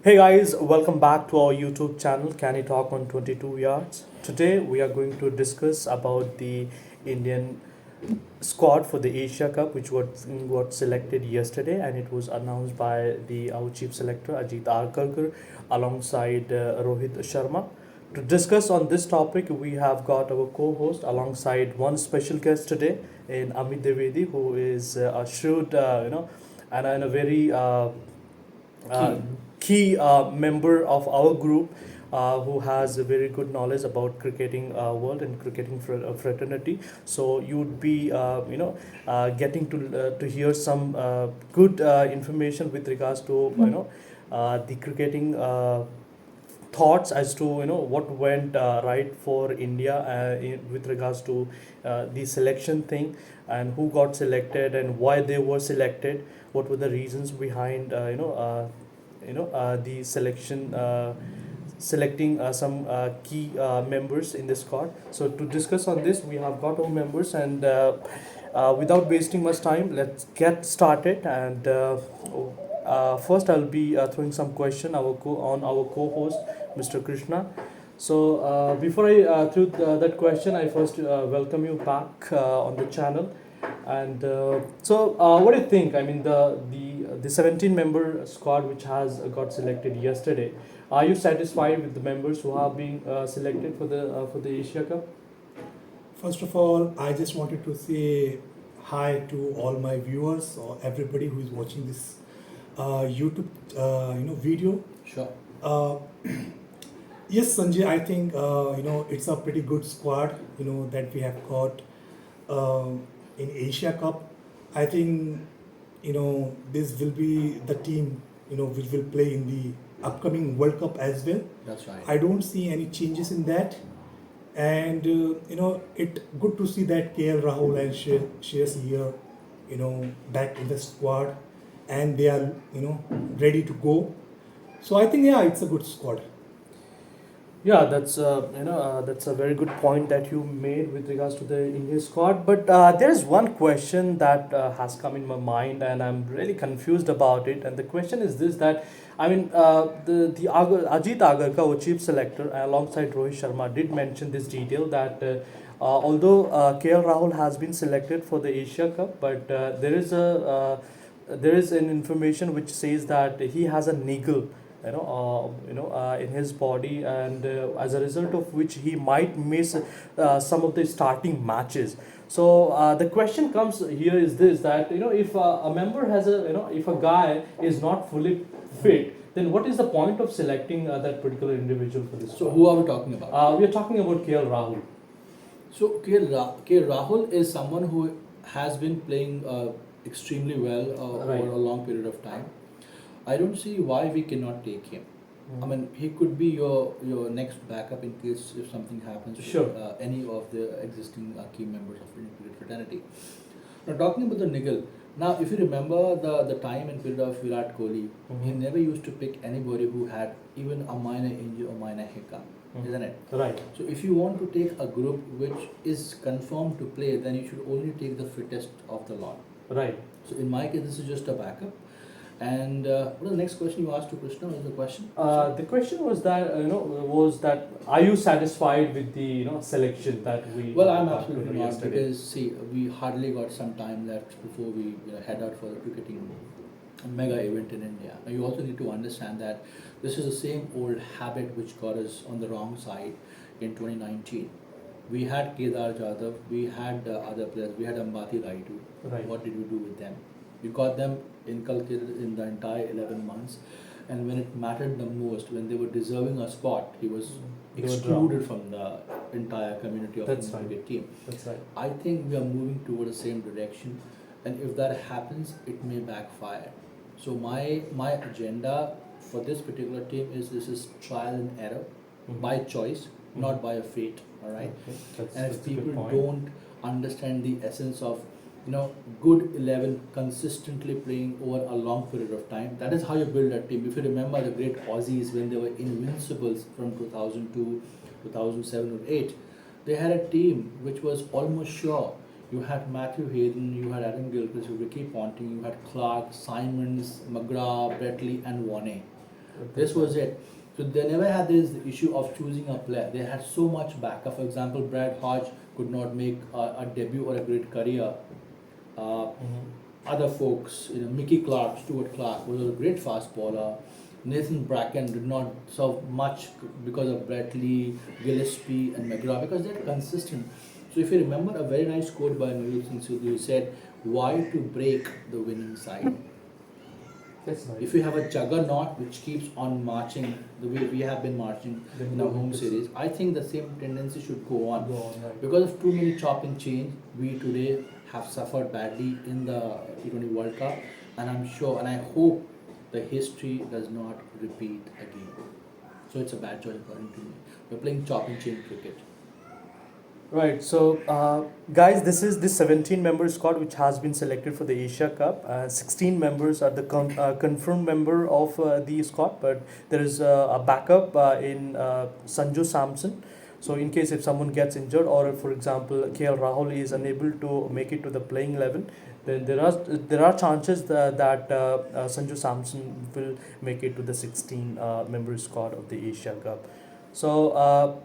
Hey guys, welcome back to our YouTube channel Can You Talk on 22 Yards. Today we are going to discuss about the Indian squad for the Asia Cup which got selected yesterday, and it was announced by the our chief selector Ajit Arkarkar alongside Rohit Sharma. To discuss on this topic, we have got our co-host alongside one special guest today in Amit Devedi, who is a shrewd, and a very uh, Key. key member of our group who has a very good knowledge about cricketing world and cricketing fraternity. So you would be getting to hear some good information with regards to the cricketing thoughts as to what went right for India with regards to the selection thing, and who got selected and why they were selected, what were the reasons behind the selection selecting some key members in the squad. So to discuss on this, we have got our members, and without wasting much time, let's get started. And first, I'll be throwing some question on our co-host, Mr. Krishna. So before I throw that question, I first welcome you back on the channel. And what do you think? I mean, the 17-member squad which has got selected yesterday. Are you satisfied with the members who have been selected for the Asia Cup? First of all, I just wanted to say hi to all my viewers or everybody who is watching this YouTube video. Sure. Uh, yes, Sanjay, I think it's a pretty good squad that we have got uh, in Asia Cup. I think this will be the team which will play in the upcoming World Cup as well. That's right. I don't see any changes in that. And it good to see that KL Rahul and Shreyas here, back in the squad, and they are ready to go. So I think it's a good squad. Yeah, that's a very good point that you made with regards to the Indian squad. But there's one question that has come in my mind, and I'm really confused about it. And the question is this: that I mean, Ajit Agarkar, our chief selector, alongside Rohit Sharma, did mention this detail that. Although KL Rahul has been selected for the Asia Cup, but there is an information which says that he has a niggle in his body, and as a result of which he might miss some of the starting matches. So the question comes here is this: that if a member has if a guy is not fully fit, then what is the point of selecting that particular individual for this So squad? who are we talking about? We are talking about KL Rahul. So K. Rahul is someone who has been playing extremely well Right. over a long period of time. I don't see why we cannot take him. I Mm. mean, he could be your next backup in case if something happens Sure. to any of the existing key members of Indian cricket fraternity. Now, talking about the niggle, now if you remember the time and period of Virat Kohli, he Mhm. never used to pick anybody who had even a minor injury or minor hiccup, Mhm. isn't it? Right. So if you want to take a group which is confirmed to play, then you should only take the fittest of the lot. Right. So in my case, this is just a backup. And what was the next question you asked to Krishna? What was the question? The question was that are you satisfied with the selection that we Well, I'm got absolutely not, yesterday? because see, we hardly got some time left before we head out for the cricketing mega event in India. Now you also need to understand that this is the same old habit which got us on the wrong side in 2019. We had Kedar Jadhav, we had other players, we had Ambati Raidu. Right. What did we do with them? We got them inculcated in the entire 11 months, and when it mattered the most, when they were deserving a spot, he was They were excluded from the entire community of That's the right. cricket team. That's right. I think we are moving toward the same direction, and if that happens, it may backfire. So my agenda for this particular team is this is trial and error, Mhm. by choice, Mhm. not by a fate. All right. Okay. That's, And if that's a good people point. don't understand the essence of good 11 consistently playing over a long period of time, that is how you build a team. If you remember the great Aussies when they were invincibles from 2002, 2007 or 8, they had a team which was almost sure. You had Matthew Hayden, you had Adam Gilchrist, Ricky Ponting, you had Clark, Simons, McGrath, Bretley and Warne. This was it. So they never had this issue of choosing a player. They had so much backup. For example, Brad Hodge could not make a debut or a great career. Uh, Other folks, Mickey Clark, Stuart Clark was a great fast bowler. Nathan Bracken did not serve much because of Brett Lee, Gillespie, and McGraw because they're consistent. So if you remember a very nice quote by Mehul Singh Sidhu, who said, "Why to break the winning side?" That's nice. If you have a juggernaut which keeps on marching the way we have been marching Then in our go home with series, I think the same tendency should go on. Go on, right. Because of too many chop and change, we today have suffered badly in the T20 World Cup, and I'm sure and I hope the history does not repeat again. So it's a bad choice according to me. We're playing chop and change cricket. Right. So, guys, this is the 17-member squad which has been selected for the Asia Cup. 16 members are the confirmed member of the squad, but there is a backup in Sanju Samson. So, in case if someone gets injured, or if, for example, KL Rahul is unable to make it to the playing 11, then there are chances that Sanju Samson will make it to the 16 member squad of the Asia Cup. So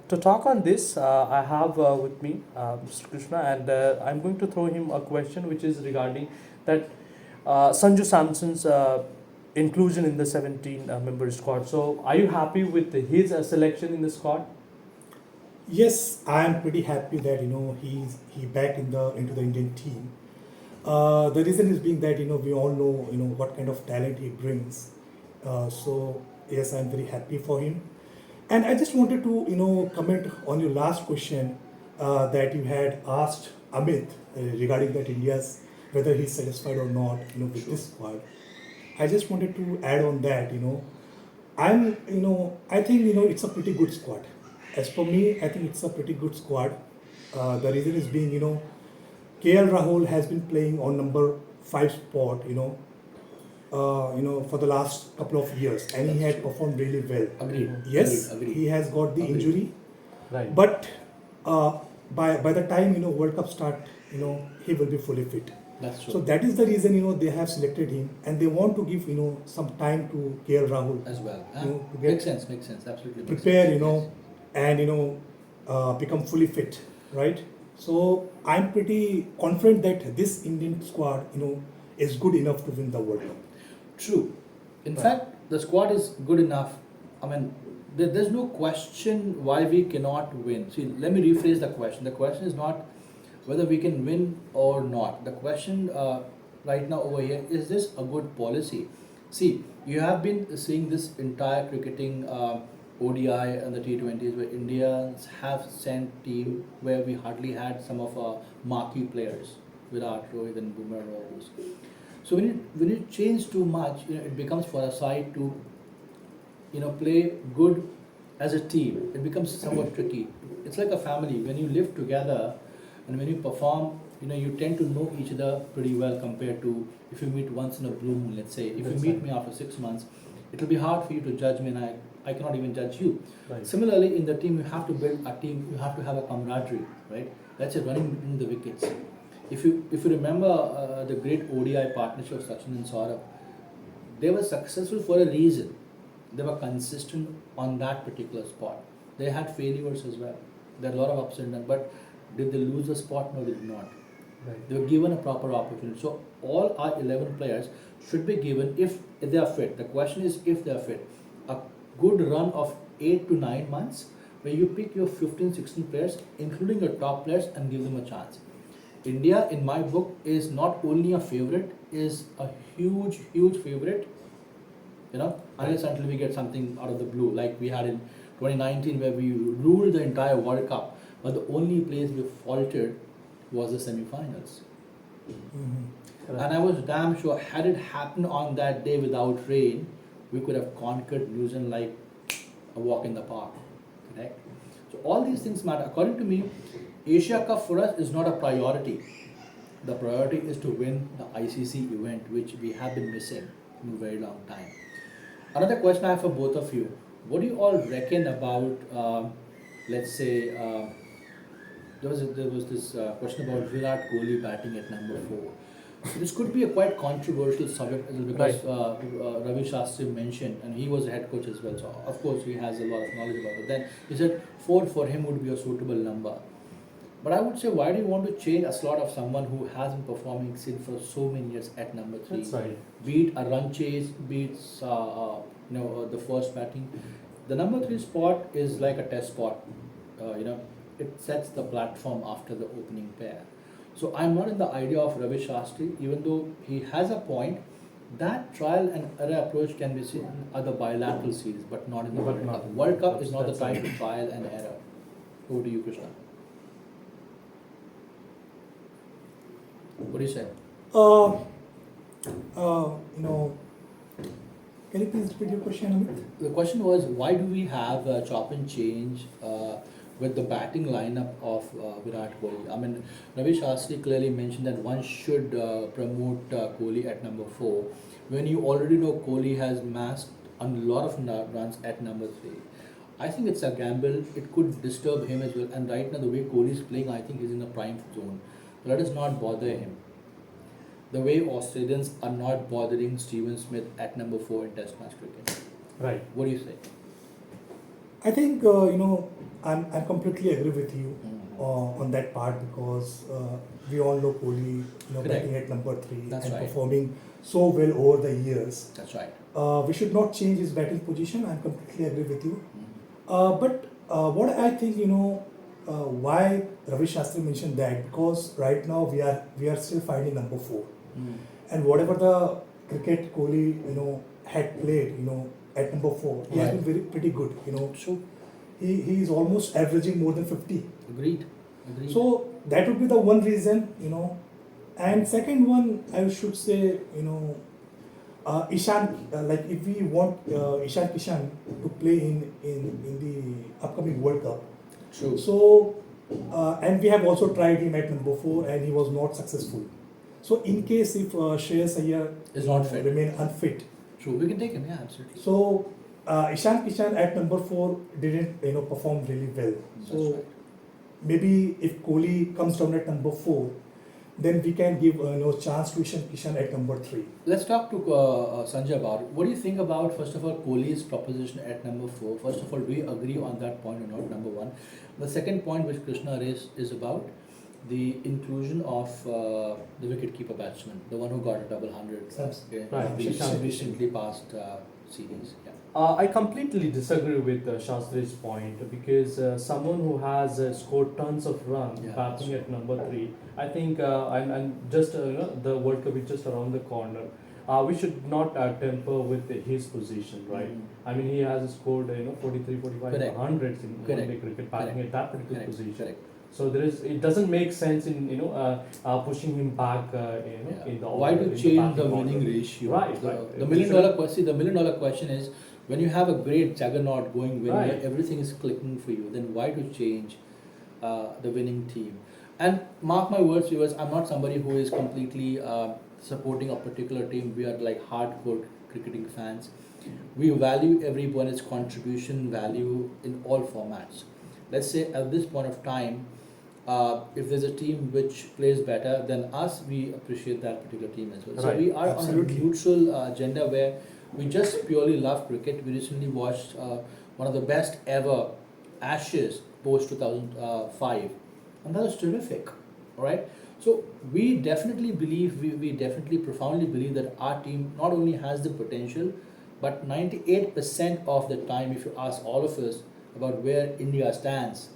to talk on this, I have with me Mr. Krishna, and I'm going to throw him a question which is regarding that Sanju Samson's inclusion in the 17-member squad. So are you happy with his selection in the squad? Yes, I am pretty happy that he back into the Indian team. The reason is being that we all know what kind of talent he brings. So yes, I'm very happy for him. And I just wanted to comment on your last question that you had asked Amit regarding that India's whether he's satisfied or not with this squad. I just wanted to add on that I think it's a pretty good squad. As for me, I think it's a pretty good squad. The reason is being KL Rahul has been playing on number 5 spot for the last couple of years, and he That's had true. performed really well. Agreed. Yes, Agreed. he has got the Agreed. injury, Right. but by the time World Cup start, he will be fully fit. That's true. So that is the reason they have selected him, and they want to give some time to KL Rahul As well. to Makes get sense, absolutely. Makes prepare, sense. Yes. and become fully fit, right? So I'm pretty confident that this Indian squad, is good enough to win the World Cup. True. In Right. fact, the squad is good enough. I mean, there's no question why we cannot win. See, let me rephrase the question. The question is not whether we can win or not. The question right now over here is this a good policy? See, you have been seeing this entire cricketing ODI and the T20s where Indians have sent team where we hardly had some of our marquee players, Virat, Rohit, and Bumrah, and all those. So when you change too much, it becomes for a side to play good as a team. It becomes somewhat tricky. It's like a family. When you live together and when you perform, you tend to know each other pretty well compared to if you meet once in a blue moon. Let's say if That's you meet right. me after 6 months, it'll be hard for you to judge me, and I cannot even judge you. Right. Similarly, in the team, you have to build a team. You have to have a camaraderie, right? That's it, running between the wickets. If you remember the great ODI partnership of Sachin and Saurabh, they were successful for a reason. They were consistent on that particular spot. They had failures as well. There are a lot of ups and downs, but did they lose the spot? No, they did not. Right. They were given a proper opportunity. So all our 11 players should be given if they are fit. The question is if they are fit. A good run of 8 to 9 months where you pick your 15, 16 players, including your top players, and give them a chance. India, in my book, is not only a favorite, is a huge, huge favorite. Unless until we get something out of the blue, like we had in 2019 where we ruled the entire World Cup, but the only place we faltered was the semi-finals. Mhm. And I was damn sure, had it happened on that day without rain, we could have conquered New Zealand like a walk in the park. Correct? So all these things matter. According to me, Asia Cup for us is not a priority. The priority is to win the ICC event, which we have been missing in a very long time. Another question I have for both of you. What do you all reckon about, let's say, there was this question about Virat Kohli batting at number 4. This could be a quite controversial subject as well because Right. Ravi Shastri mentioned, and he was a head coach as well, so of course he has a lot of knowledge about it. Then he said 4 for him would be a suitable number. But I would say, why do you want to change a slot of someone who has been performing since for so many years at number 3? That's right. Be it a run chase, be it the first batting. The number 3 spot is like a test spot. It sets the platform after the opening pair. So I'm not in the idea of Ravi Shastri, even though he has a point. That trial and error approach can be seen in other bilateral series, but not in the But World not Cup. in World World Cup Cup, is not the that's time right. to trial and error. Over to you, Krishna. What do you say? Uh, can you please repeat your question, Amit? The question was, why do we have a chop and change with the batting lineup of Virat Kohli? I mean, Ravi Shastri clearly mentioned that one should promote Kohli at number 4 when you already know Kohli has masked a lot of runs at number 3. I think it's a gamble. It could disturb him as well. And right now, the way Kohli is playing, I think he's in a prime zone. Let us not bother him. The way Australians are not bothering Steven Smith at number 4 in Test match cricket. Right. What do you say? I think I completely agree with you on that part because we all know Kohli, Correct. batting at number 3 That's and right. performing so well over the years. That's right. We should not change his batting position. I completely agree with you. But what I think, why Ravi Shastri mentioned that because right now we are still finding number 4, and whatever the cricket Kohli had played at number 4, he has Right. been pretty good. True. He is almost averaging more than 50. Agreed. Agreed. So that would be the one reason. And second one, I should say, Ishan, like if we want Ishan Kishan to play in the upcoming World Cup, True. so and we have also tried him at number 4 and he was not successful. So in case if Shreyas Iyer Is not fit. remain unfit, True. We can take him. Yeah, absolutely. so Ishan Kishan at number 4 didn't perform really well. That's So right. maybe if Kohli comes down at number 4, then we can give chance to Ishan Kishan at number 3. Let's talk to Sanjay about it. What do you think about, first of all, Kohli's proposition at number 4? First of all, do you agree on that point or not? Number 1. The second point which Krishna raised is about the inclusion of the wicket-keeper batsman, the one who got a double hundred Right. in the Shashank. recently passed series. Yeah. I completely disagree with Shastri's point because someone who has scored tons of runs Yeah, batting that's at number 3, I think, and just the World Cup is just around the corner. We should not temper with his position, right? Mhm. I mean, he has scored 43, 45 Correct. hundreds in Correct. one-day cricket batting Correct. at that particular Correct. position. Correct. So it doesn't make sense in pushing him back Yeah. in the Why in to the change batting the order. winning ratio? Right, The, right. the million dollar question. The million dollar question is, when you have a great juggernaut going winning, Right. everything is clicking for you. Then why to change the winning team? And mark my words, viewers, I'm not somebody who is completely supporting a particular team. We are like hardcore cricketing fans. We value everyone's contribution value in all formats. Let's say at this point of time, if there's a team which plays better than us, we appreciate that particular team as well. So Right. we are Absolutely. on a neutral agenda where we just purely love cricket. We recently watched one of the best ever Ashes post 2005, and that was terrific. All right. So we definitely believe, we definitely profoundly believe that our team not only has the potential, but 98% of the time, if you ask all of us about where India stands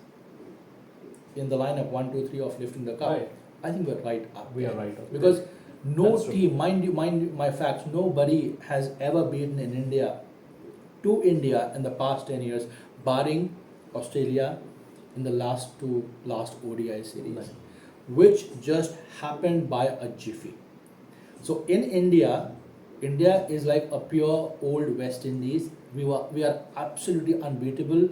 in the lineup 1, 2, 3 of lifting the cup, Right. I think we're right up We there. are right up Because no That's true. team, mind you, my facts, nobody has ever beaten in India in the past 10 years, barring Australia in the last ODI series, Right. which just happened by a jiffy. So in India is like a pure old West Indies. We are absolutely unbeatable.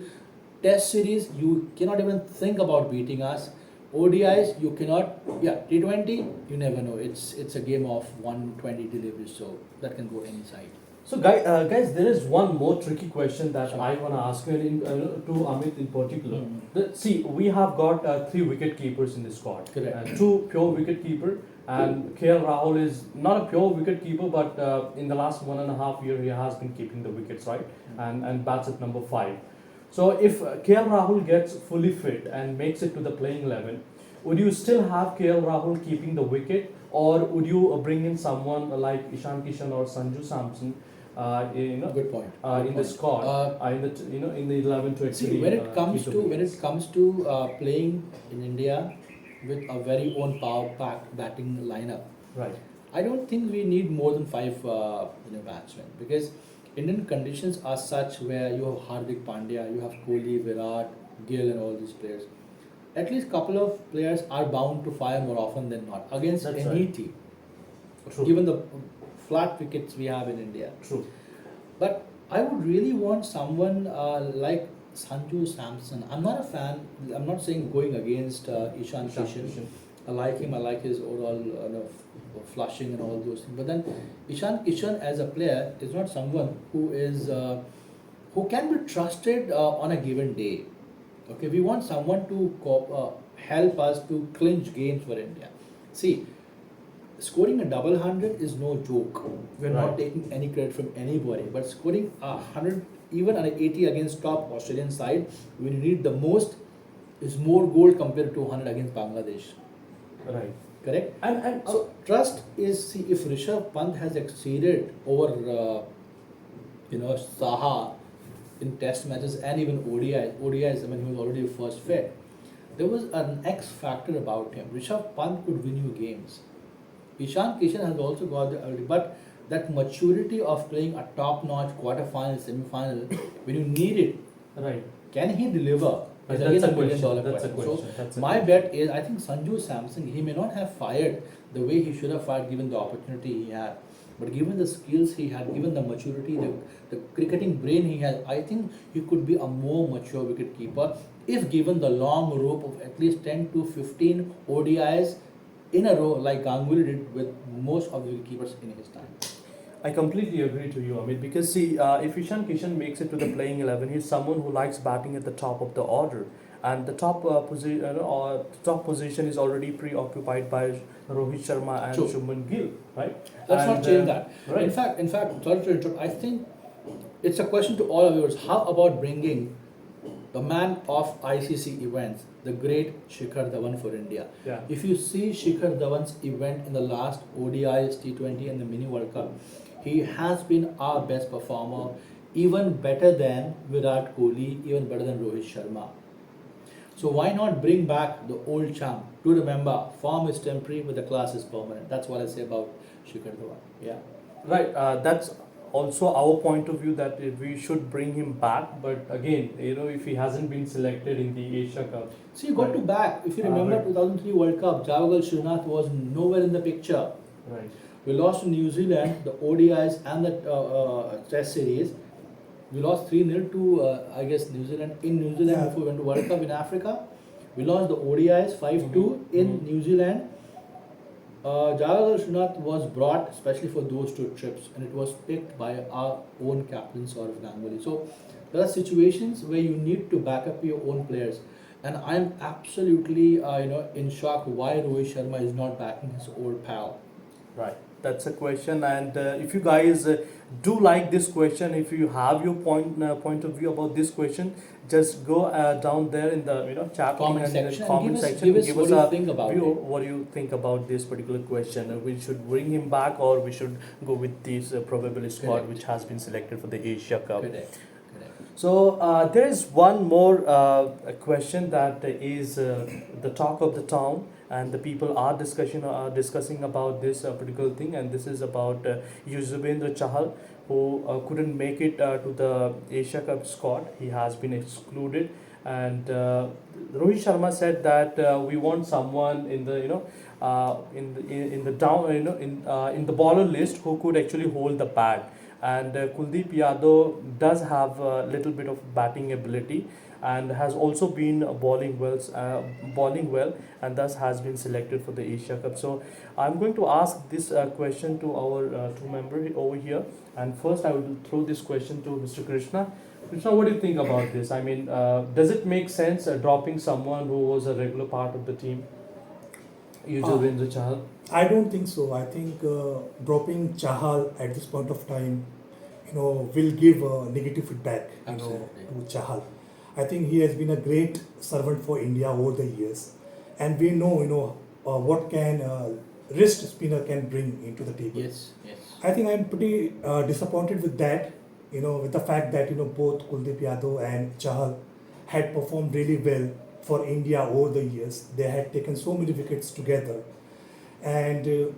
Test series, you cannot even think about beating us. ODIs, you cannot. Yeah, T20, you never know. It's a game of 120 deliveries, so that can go any side. So, guys, there is one more tricky question that Sure. I want to ask you to Amit in particular. Mhm. See, we have got 3 wicket keepers in the squad. Correct. 2 pure wicket keeper And KL Rahul is not a pure wicket keeper, but in the last 1.5 years, he has been keeping the wickets, right? And bats at number 5. So if KL Rahul gets fully fit and makes it to the playing 11, would you still have KL Rahul keeping the wicket, or would you bring in someone like Ishan Kishan or Sanju Samson, Good point. in the squad, in the 11 to See, actually when it comes keep the to wickets? playing in India with a very own power packed batting lineup, Right. I don't think we need more than five batsmen, because Indian conditions are such where you have Hardik Pandya, you have Kohli, Virat, Gill, and all these players. At least couple of players are bound to fire more often than not against That's any right. team, True. given the flat wickets we have in India. True. But I would really want someone like Sanju Samson. I'm not a fan. I'm not saying going against Ishan Ishan Kishan. Kishan. I like him. I like his overall flushing and all those things. But then Ishan Kishan as a player is not someone who can be trusted on a given day. Okay, we want someone to help us to clinch games for India. See, scoring a double hundred is no joke. We're Right. not taking any credit from anybody. But scoring a hundred, even an 80 against top Australian side, when you need the most, is more goal compared to 100 against Bangladesh. Right. Correct? And So trust is, see, if Rishabh Pant has exceeded over Saha in Test matches and even ODIs. I mean, he was already first fit. There was an X factor about him. Rishabh Pant could win you games. Ishan Kishan has also got the ability, but that maturity of playing a top-notch quarter-final, semi-final, when you need it, right. can he deliver? Is That's again a a million question. dollar That's a question. question. That's So a my question. bet is, I think Sanju Samson, he may not have fired the way he should have fired given the opportunity he had. But given the skills he had, given the maturity, the cricketing brain he has, I think he could be a more mature wicket keeper if given the long rope of at least 10 to 15 ODIs in a row like Ganguly did with most of the wicketkeepers in his time. I completely agree to you, Amit, because see, if Ishan Kishan makes it to the playing 11, he's someone who likes batting at the top of the order. And the top position is already preoccupied by Rohit Sharma and True. Shubman Gill, right? Let's not And, change that. Right. In fact, sorry to interrupt. I think it's a question to all of viewers. How about bringing the man of ICC events, the great Shikhar Dhawan for India? Yeah. If you see Shikhar Dhawan's event in the last ODIs, T20 and the Mini World Cup, he has been our best performer, even better than Virat Kohli, even better than Rohit Sharma. So why not bring back the old champ? Do remember, form is temporary, but the class is permanent. That's what I say about Shikhar Dhawan. Yeah. Right, that's also our point of view that we should bring him back. But again, if he hasn't been selected in the Asia Cup, See, you got right. to back. If you remember Right. 2003 World Cup, Javagal Srinath was nowhere in the picture. Right. We lost to New Zealand, the ODIs and the Test series. We lost 3-0 to, I guess, New Zealand in New Zealand Yeah. before we went to World Cup in Africa. We lost the ODIs 5-2 in Mhm. New Zealand. Javagal Srinath was brought especially for those two trips, and it was picked by our own captain Saurav Ganguly. So there are situations where you need to back up your own players, and I'm absolutely in shock why Rohit Sharma is not backing his old pal. Right, that's a question, and if you guys do like this question, if you have your point of view about this question, just go down there in the chat room Comment and in section the and comment give us- section. give us what you a think about view. it. What do you think about this particular question? We should bring him back, or we should go with this probable squad Correct. which has been selected for the Asia Cup. Correct. Correct. So there is one more question that is the talk of the town, and the people are discussing about this particular thing, and this is about Yuzvendra Chahal, who couldn't make it to the Asia Cup squad. He has been excluded, and Rohit Sharma said that we want someone in the in the down in the bowler list who could actually hold the bat. And Kuldeep Yadav does have a little bit of batting ability and has also been bowling well, and thus has been selected for the Asia Cup. So I'm going to ask this question to our two members over here, and first I will throw this question to Mr. Krishna. Krishna, what do you think about this? I mean, does it make sense dropping someone who was a regular part of the team? Yuzvendra Chahal? I don't think so. I think dropping Chahal at this point of time, will give negative feedback, Absolutely. to Chahal. I think he has been a great servant for India over the years, and we know, what can wrist spinner can bring into the table. Yes, yes. I think I'm pretty disappointed with that, with the fact that both Kuldeep Yadav and Chahal had performed really well for India over the years. They had taken so many wickets together, and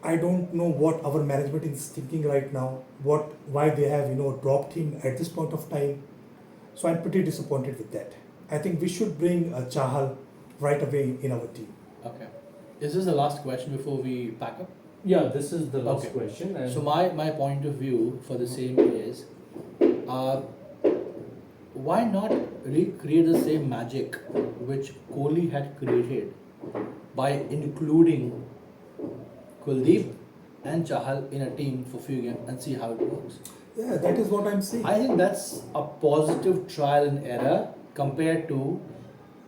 I don't know what our management is thinking right now. Why they have dropped him at this point of time. So I'm pretty disappointed with that. I think we should bring Chahal right away in our team. Okay. Is this the last question before we pack up? Yeah, this is the last Okay. question. And So my point of view for the same is, uh, why not recreate the same magic which Kohli had created by including Kuldeep and Chahal in a team for few games and see how it works? Yeah, that is what I'm saying. I think that's a positive trial and error compared to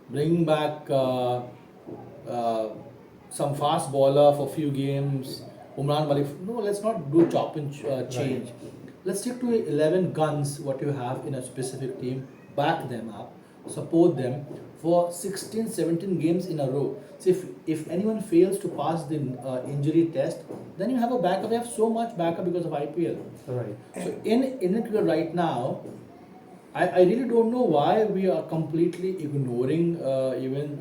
bringing back some fast bowler for few games, Umran Malik. No, let's not do chop and change. Let's stick to 11 guns what you have in a specific team, back them up, support them for 16, 17 games in a row. So if anyone fails to pass the injury test, then you have a backup. You have so much backup because of IPL. right. So in India right now, I really don't know why we are completely ignoring even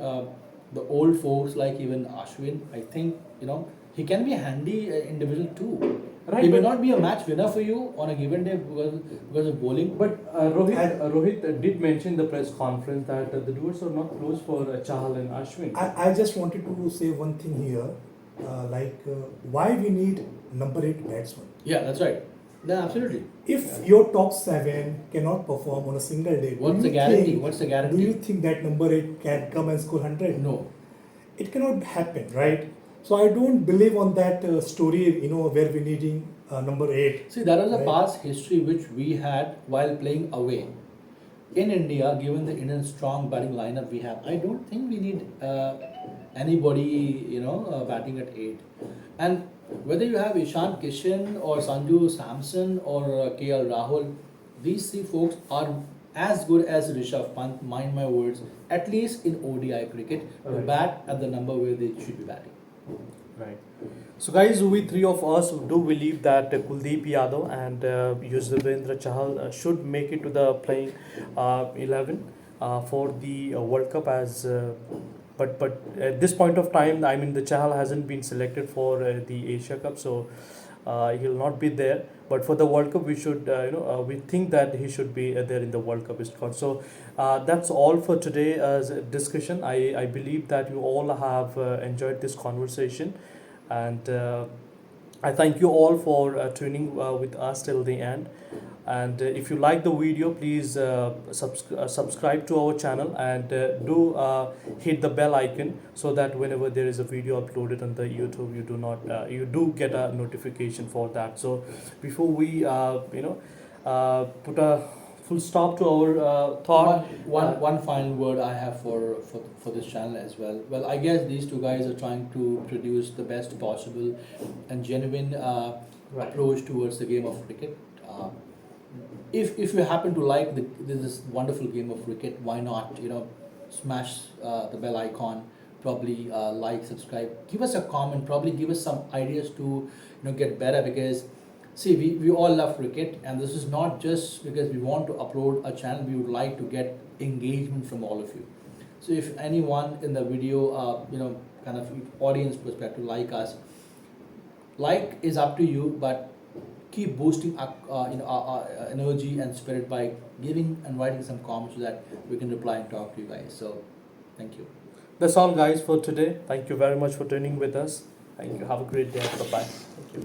the old folks like even Ashwin. I think he can be a handy individual too. Right, He may but- not be a match winner for you on a given day because of bowling. But Rohit did mention in the press conference that the doors are not closed for Chahal and Ashwin. I just wanted to say one thing here, why we need number 8 batsman. Yeah, that's right. Yeah, absolutely. If your top 7 cannot perform on a single day, What's do the you guarantee? think- What's the Do guarantee? you think that number 8 can come and score 100? No. It cannot happen, right? So I don't believe on that story, where we're needing number 8. See, that was a Right. past history which we had while playing away. In India, given the Indian strong batting lineup we have, I don't think we need anybody, batting at 8. And whether you have Ishan Kishan or Sanju Samson or KL Rahul, these 3 folks are as good as Rishabh Pant, mind my words, at least in ODI cricket, to Right. bat at the number where they should be batting. Right. So, guys, we 3 of us do believe that Kuldeep Yadav and Yuzvendra Chahal should make it to the playing 11 for the World Cup. But at this point of time, I mean, the Chahal hasn't been selected for the Asia Cup, so he'll not be there. But for the World Cup, we should, we think that he should be there in the World Cup squad. So that's all for today's discussion. I believe that you all have enjoyed this conversation, and I thank you all for tuning with us till the end. And if you like the video, please subscribe to our channel, and do hit the bell icon so that whenever there is a video uploaded on the YouTube, you do get a notification for that. So before we put a full stop to our thought. One final word I have for this channel as well. Well, I guess these 2 guys are trying to produce the best possible and genuine Right. approach towards the game of cricket. If you happen to like this wonderful game of cricket, why not smash the bell icon, probably like, subscribe, give us a comment, probably give us some ideas to get better, because see, we all love cricket, and this is not just because we want to upload a channel. We would like to get engagement from all of you. So if anyone in the video kind of audience perspective like us, like is up to you, but keep boosting our energy and spirit by giving and writing some comments so that we can reply and talk to you guys. So thank you. That's all, guys, for today. Thank you very much for tuning with us. Thank you. Have a great day. Bye bye. Thank you.